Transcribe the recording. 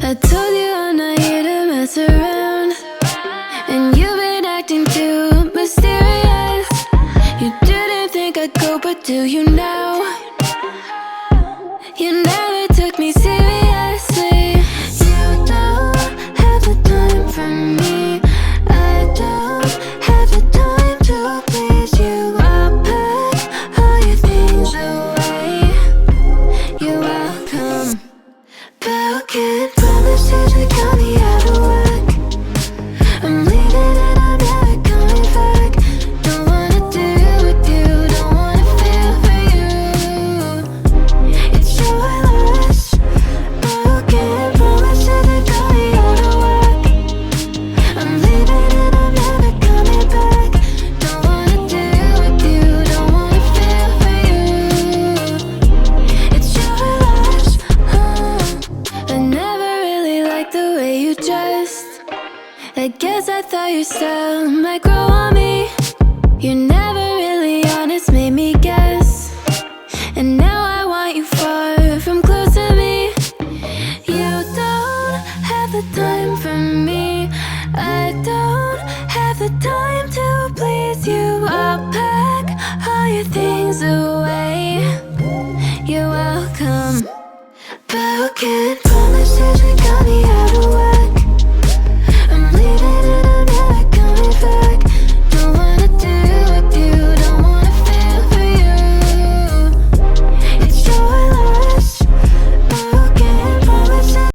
I told you I'm not here to mess around, and you've been acting too mysterious. You didn't think I'd go, but do you now? You never took me seriously. You don't have the time for me. I don't have the time to please you. I'll pack all your things away. You're welcome. Broken promises that got me out of work. I'm leaving and I'm never coming back. Don't wanna deal with you, don't wanna feel for you. It's your loss. Broken promises that got me out of work. I'm leaving and I'm never coming back. Don't wanna deal with you, don't wanna feel for you. It's your loss. I never really liked the way you dressed. I guess I thought your style might